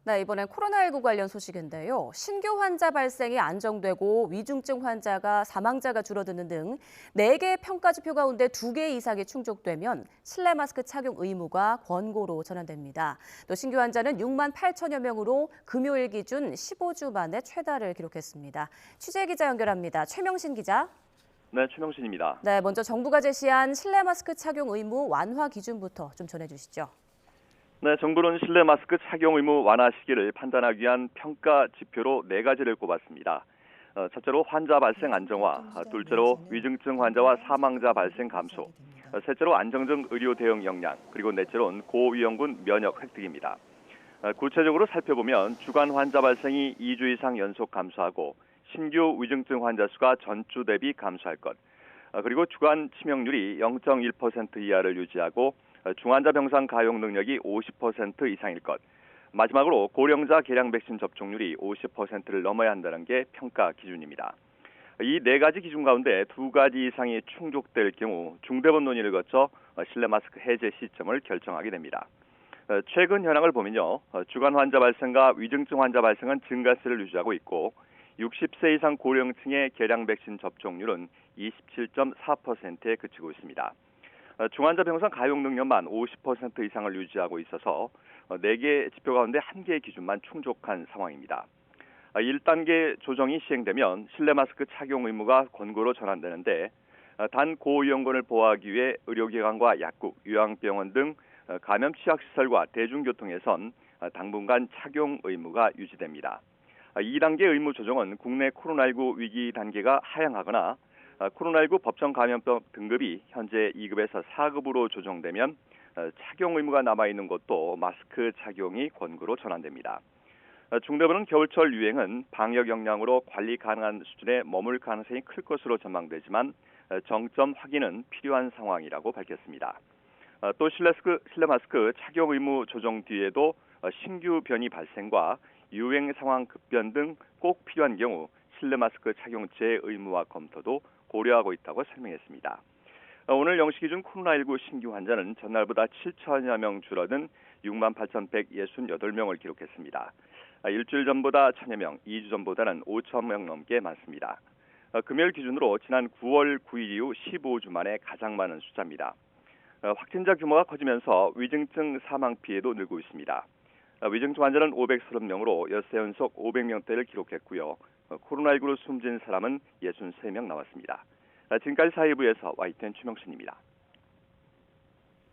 네, 이번엔 코로나19 관련 소식인데요. 신규 환자 발생이 안정되고 위중증 환자가 사망자가 줄어드는 등 4개의 평가지표 가운데 2개 이상이 충족되면 실내 마스크 착용 의무가 권고로 전환됩니다. 또 신규 환자는 6만 8천여 명으로 금요일 기준 15주 만에 최다를 기록했습니다. 취재 기자 연결합니다. 최명신 기자. 네, 최명신입니다. 네, 먼저 정부가 제시한 실내 마스크 착용 의무 완화 기준부터 좀 전해주시죠. 네, 정부는 실내 마스크 착용 의무 완화 시기를 판단하기 위한 평가 지표로 4가지를 꼽았습니다. 첫째로 환자 발생 안정화, 둘째로 위중증 환자와 사망자 발생 감소, 셋째로 안정적 의료 대응 역량, 그리고 넷째로는 고위험군 면역 획득입니다. 구체적으로 살펴보면 주간 환자 발생이 2주 이상 연속 감소하고 신규 위중증 환자 수가 전주 대비 감소할 것, 그리고 주간 치명률이 0.1% 이하를 유지하고 중환자 병상 가용 능력이 50% 이상일 것, 마지막으로 고령자 계량 백신 접종률이 50%를 넘어야 한다는 게 평가 기준입니다. 이 4가지 기준 가운데 2가지 이상이 충족될 경우 중대본 논의를 거쳐 실내 마스크 해제 시점을 결정하게 됩니다. 최근 현황을 보면요, 주간 환자 발생과 위중증 환자 발생은 증가세를 유지하고 있고 60세 이상 고령층의 계량 백신 접종률은 27.4%에 그치고 있습니다. 중환자 병상 가용 능력만 50% 이상을 유지하고 있어서 4개 지표 가운데 1개의 기준만 충족한 상황입니다. 1단계 조정이 시행되면 실내 마스크 착용 의무가 권고로 전환되는데 단 고위험군을 보호하기 위해 의료기관과 약국, 요양병원 등 감염 취약시설과 대중교통에선 당분간 착용 의무가 유지됩니다. 2단계 의무 조정은 국내 코로나19 위기 단계가 하향하거나 코로나19 법정 감염병 등급이 현재 2급에서 4급으로 조정되면 착용 의무가 남아있는 곳도 마스크 착용이 권고로 전환됩니다. 중대본은 겨울철 유행은 방역 역량으로 관리 가능한 수준에 머물 가능성이 클 것으로 전망되지만 정점 확인은 필요한 상황이라고 밝혔습니다. 또 실내 마스크 착용 의무 조정 뒤에도 신규 변이 발생과 유행 상황 급변 등 꼭 필요한 경우 실내 마스크 착용 재의무화 검토도 고려하고 있다고 설명했습니다. 오늘 0시 기준 코로나19 신규 환자는 전날보다 7천여 명 줄어든 6만 8,168명을 기록했습니다. 일주일 전보다 1,000여 명, 2주 전보다는 5천 명 넘게 많습니다. 금요일 기준으로 지난 9월 9일 이후 15주 만에 가장 많은 숫자입니다. 확진자 규모가 커지면서 위중증 사망 피해도 늘고 있습니다. 위중증 환자는 530명으로 엿새 연속 500명대를 기록했고요. 코로나19로 숨진 사람은 63명 나왔습니다. 지금까지 사회부에서 YTN 최명신입니다.